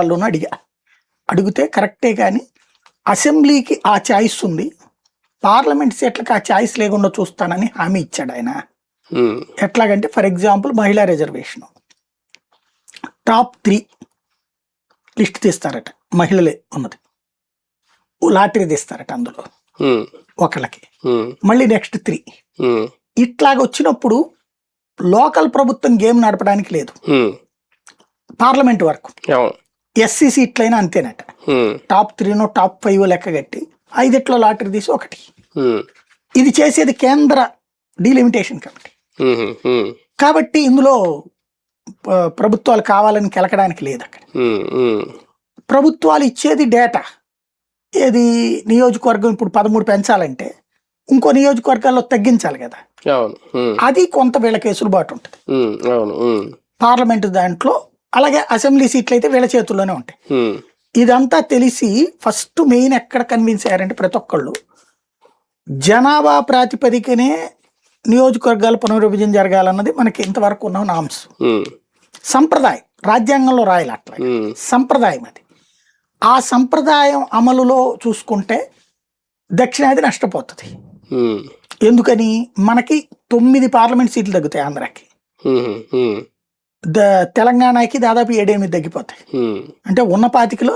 వాళ్ళను అడిగితే కరెక్టే, కానీ అసెంబ్లీకి ఆ ఛాయిస్ ఉంది, పార్లమెంట్ సీట్లకు ఆ ఛాయిస్ లేకుండా చూస్తానని హామీ ఇచ్చాడు ఆయన. ఎట్లాగంటే ఫర్ ఎగ్జాంపుల్ మహిళా రిజర్వేషన్ టాప్ 3 లిస్ట్ తీస్తారట, మహిళలే ఉన్నది, లాటరీ తీస్తారట అందులో ఒకళ్ళకి, మళ్ళీ నెక్స్ట్ 3 ఇట్లాగ వచ్చినప్పుడు లోకల్ ప్రభుత్వం గేమ్ నడపడానికి లేదు. పార్లమెంట్ వరకు ఎస్సీ సీట్లైనా అంతేనట, టాప్ 3 టాప్ 5 లెక్క కట్టి 5 లాటరీ తీసి ఒకటి. ఇది చేసేది కేంద్ర డీలిమిటేషన్ కమిటీ కాబట్టి ఇందులో ప్రభుత్వాలు కావాలని కెలకడానికి లేదు. అక్కడ ప్రభుత్వాలు ఇచ్చేది డేటా, ఏది నియోజకవర్గం ఇప్పుడు 13 పెంచాలంటే ఇంకో నియోజకవర్గాల్లో తగ్గించాలి కదా, అది కొంత వీళ్ళ కేసులుబాటు ఉంటుంది పార్లమెంటు దాంట్లో. అలాగే అసెంబ్లీ సీట్లు అయితే వీళ్ళ చేతుల్లోనే ఉంటాయి. ఇదంతా తెలిసి ఫస్ట్ మెయిన్ ఎక్కడ కన్విన్స్ అయ్యారంటే ప్రతి ఒక్కళ్ళు జనాభా ప్రాతిపదికనే నియోజకవర్గాల పునర్విభజన జరగాలన్నది మనకి ఇంతవరకు ఉన్న నామ్స్, సంప్రదాయం, రాజ్యాంగంలో రాయాలి అట్లా సంప్రదాయం. అది ఆ సంప్రదాయం అమలులో చూసుకుంటే దక్షిణాది నష్టపోతుంది. ఎందుకని మనకి 9 పార్లమెంట్ సీట్లు తగ్గుతాయి ఆంధ్రాకి, తెలంగాణకి దాదాపు 7-8 తగ్గిపోతాయి. అంటే ఉన్న 25లో